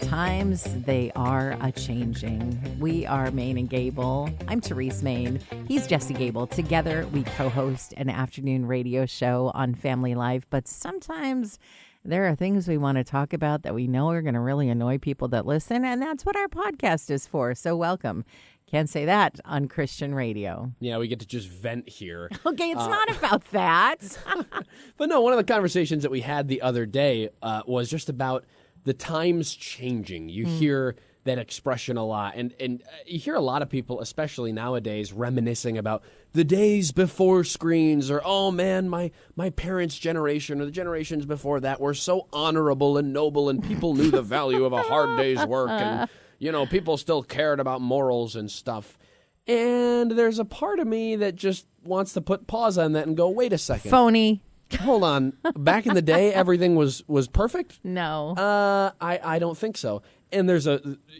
Times, they are a-changing. We are Maine and Gabel. I'm Therese Maine. He's Jesse Gabel. Together, we co-host an afternoon radio show on Family Life, but sometimes there are things we want to talk about that we know are going to really annoy people that listen, and that's what our podcast is for. So welcome. Can't say that on Christian radio. Yeah, we get to just vent here. Okay, it's not about that. But no, one of the conversations that we had the other day was just about the times changing. You hear that expression a lot. And you hear a lot of people, especially nowadays, reminiscing about the days before screens or, oh, man, my parents' generation or the generations before that were so honorable and noble and people knew the value of a hard day's work and, you know, people still cared about morals and stuff. And there's a part of me that just wants to put pause on that and go, wait a second. Phony. Hold on. Back in the day, everything was perfect? No. I don't think so. And there's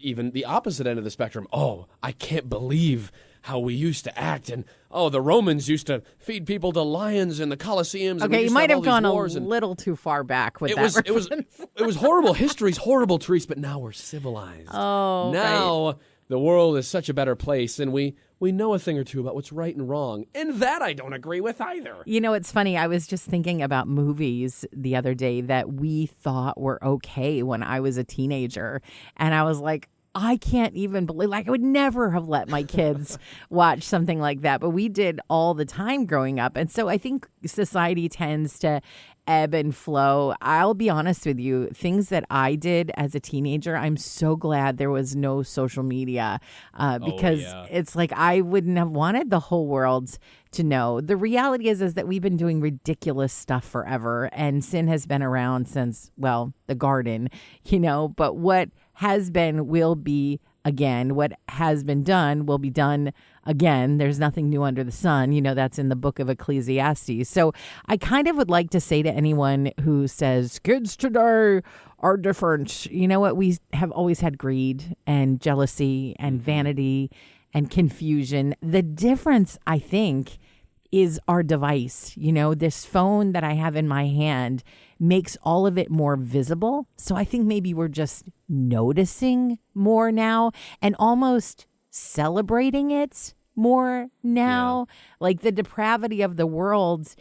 even the opposite end of the spectrum. Oh, I can't believe how we used to act. And, oh, the Romans used to feed people to lions in the Colosseums. Okay, you might have gone a little too far back with that reference. It was horrible. History's horrible, Therese, but now we're civilized. Oh, now right. The world is such a better place, and we know a thing or two about what's right and wrong. And that I don't agree with either. You know, it's funny. I was just thinking about movies the other day that we thought were okay when I was a teenager. And I was like, I can't even believe, I would never have let my kids watch something like that. But we did all the time growing up. And so I think society tends to ebb and flow. I'll be honest with you, things that I did as a teenager, I'm so glad there was no social media because it's like I wouldn't have wanted the whole world to know. The reality is that we've been doing ridiculous stuff forever, and sin has been around since, well, the garden, you know, but what has been will be again. What has been done will be done again. There's nothing new under the sun. You know, that's in the book of Ecclesiastes. So I kind of would like to say to anyone who says kids today are different, you know what? We have always had greed and jealousy and vanity and confusion. The difference, I think, is our device. You know, this phone that I have in my hand makes all of it more visible. So I think maybe we're just noticing more now and almost celebrating it more now. Yeah. Like the depravity of the world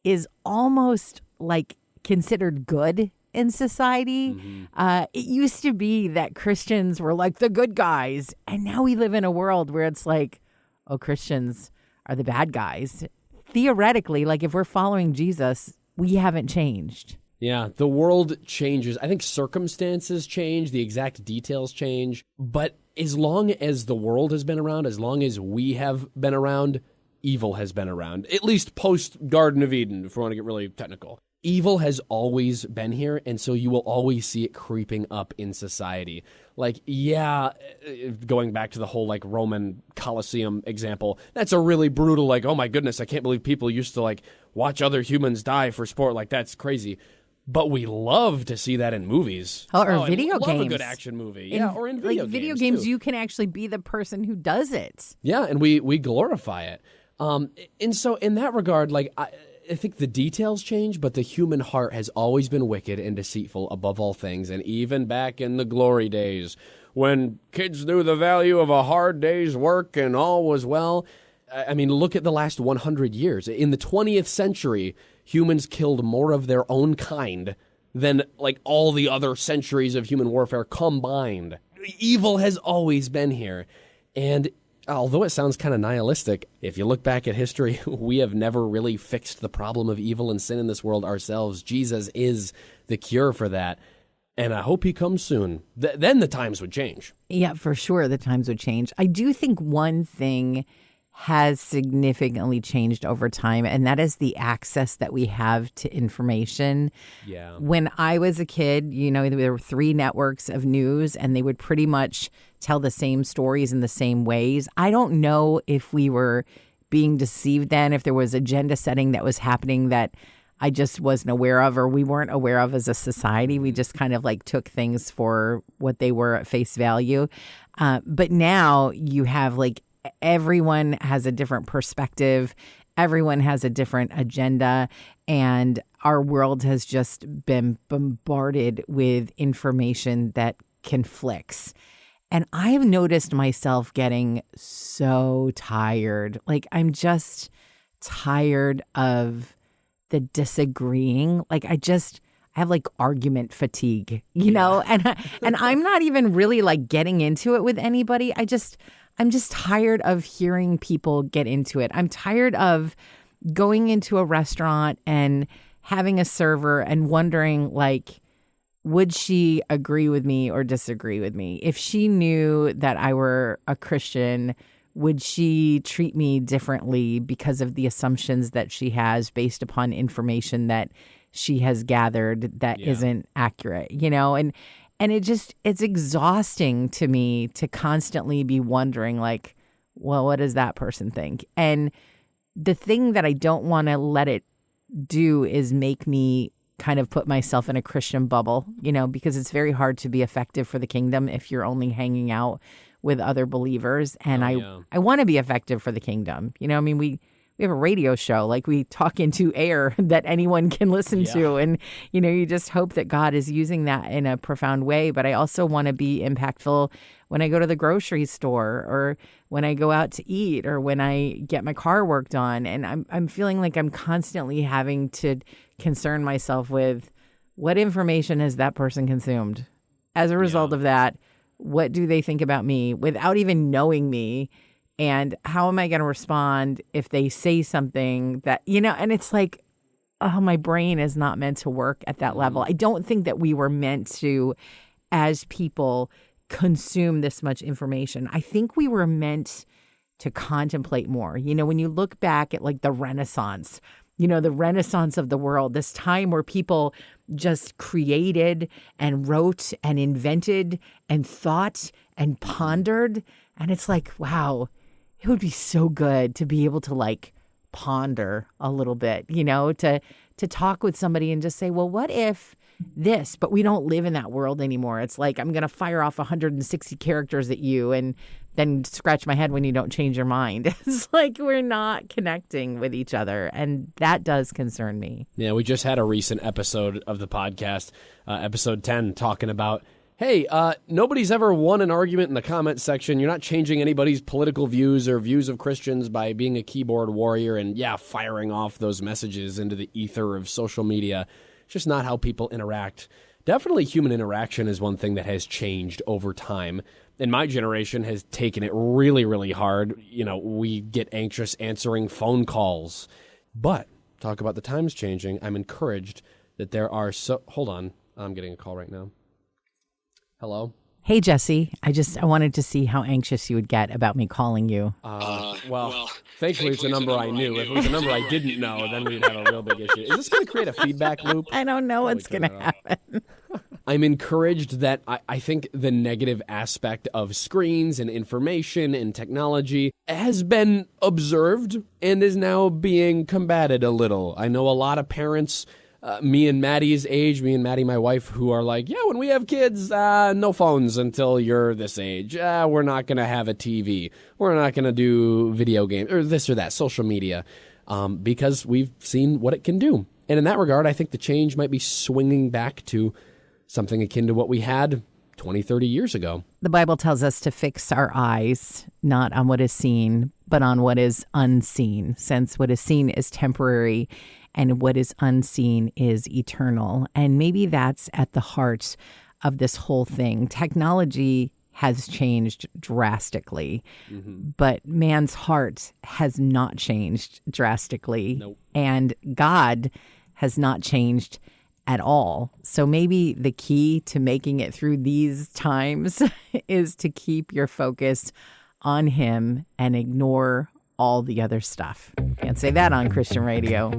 is almost like considered good in society. Mm-hmm. It used to be that Christians were like the good guys. And now we live in a world where it's like, oh, Christians are the bad guys. Theoretically, like if we're following Jesus, we haven't changed. Yeah, the world changes. I think circumstances change, the exact details change. But as long as the world has been around, as long as we have been around, evil has been around. At least post-Garden of Eden, if we want to get really technical. Evil has always been here, and so you will always see it creeping up in society. Like, yeah, going back to the whole, like, Roman Colosseum example, that's a really brutal, like, oh my goodness, I can't believe people used to, like, watch other humans die for sport. Like, that's crazy. But we love to see that in movies. Or video games. Love a good action movie. Yeah, or in video games. Video games, too. You can actually be the person who does it. Yeah, and we glorify it. And so in that regard, like, I think the details change, but the human heart has always been wicked and deceitful above all things. And even back in the glory days, when kids knew the value of a hard day's work and all was well, I mean, look at the last 100 years. In the 20th century, humans killed more of their own kind than, like, all the other centuries of human warfare combined. Evil has always been here. And although it sounds kind of nihilistic, if you look back at history, we have never really fixed the problem of evil and sin in this world ourselves. Jesus is the cure for that. And I hope he comes soon. Then the times would change. Yeah, for sure, the times would change. I do think one thing has significantly changed over time, and that is the access that we have to information. Yeah. When I was a kid, you know, there were 3 networks of news, and they would pretty much tell the same stories in the same ways. I don't know if we were being deceived then, if there was agenda setting that was happening that I just wasn't aware of or we weren't aware of as a society. We just kind of like took things for what they were at face value. But now you have like everyone has a different perspective everyone has a different agenda, and our world has just been bombarded with information that conflicts. And I have noticed myself getting so tired. Like, I'm just tired of the disagreeing. Like, I have like argument fatigue, and I'm not even really like getting into it with anybody. I'm just tired of hearing people get into it. I'm tired of going into a restaurant and having a server and wondering, like, would she agree with me or disagree with me? If she knew that I were a Christian, would she treat me differently because of the assumptions that she has based upon information that she has gathered that isn't accurate, And it's exhausting to me to constantly be wondering, like, well, what does that person think? And the thing that I don't want to let it do is make me kind of put myself in a Christian bubble, because it's very hard to be effective for the kingdom if you're only hanging out with other believers. And I want to be effective for the kingdom. We have a radio show, like we talk into air that anyone can listen to. And, you just hope that God is using that in a profound way. But I also want to be impactful when I go to the grocery store or when I go out to eat or when I get my car worked on. And I'm feeling like I'm constantly having to concern myself with what information has that person consumed. As a result of that, what do they think about me without even knowing me? And how am I going to respond if they say something that, and it's like, oh, my brain is not meant to work at that level. I don't think that we were meant to, as people, consume this much information. I think we were meant to contemplate more. When you look back at like the Renaissance, the Renaissance of the world, this time where people just created and wrote and invented and thought and pondered. And it's like, wow. It would be so good to be able to like ponder a little bit, to talk with somebody and just say, well, what if this? But we don't live in that world anymore. It's like, I'm going to fire off 160 characters at you and then scratch my head when you don't change your mind. It's like we're not connecting with each other. And that does concern me. Yeah, we just had a recent episode of the podcast, episode 10, talking about, hey, nobody's ever won an argument in the comment section. You're not changing anybody's political views or views of Christians by being a keyboard warrior and, firing off those messages into the ether of social media. It's just not how people interact. Definitely human interaction is one thing that has changed over time. And my generation has taken it really, really hard. We get anxious answering phone calls. But talk about the times changing. I'm encouraged that there are hold on. I'm getting a call right now. Hello? Hey, Jesse. I wanted to see how anxious you would get about me calling you. Well, thankfully it's a number I knew. If it was a number I didn't know, then we'd have a real big issue. Is this going to create a feedback loop? I don't know what's going to happen. I'm encouraged that I think the negative aspect of screens and information and technology has been observed and is now being combated a little. I know a lot of parents... me and Maddie's age, me and Maddie, my wife, who are like, when we have kids, no phones until you're this age. We're not going to have a TV. We're not going to do video games or this or that, social media, because we've seen what it can do. And in that regard, I think the change might be swinging back to something akin to what we had 20, 30 years ago. The Bible tells us to fix our eyes not on what is seen, but on what is unseen, since what is seen is temporary and what is unseen is eternal. And maybe that's at the heart of this whole thing. Technology has changed drastically, but man's heart has not changed drastically. Nope. And God has not changed at all. So maybe the key to making it through these times is to keep your focus on him and ignore all the other stuff. Can't say that on Christian radio.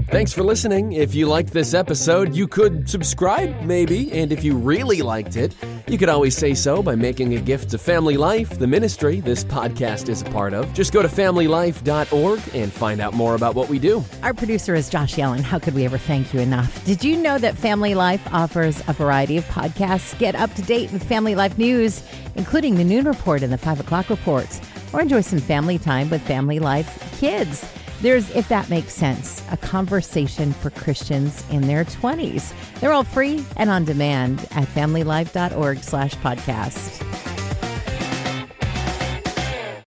Thanks for listening. If you liked this episode, you could subscribe, maybe. And if you really liked it, you could always say so by making a gift to Family Life, the ministry this podcast is a part of. Just go to familylife.org and find out more about what we do. Our producer is Josh Yellen. How could we ever thank you enough? Did you know that Family Life offers a variety of podcasts? Get up to date with Family Life news, including the Noon Report and the 5 o'clock reports. or enjoy some family time with Family Life Kids. There's If That Makes Sense, a conversation for Christians in their 20s. They're all free and on demand at familylife.org/podcast.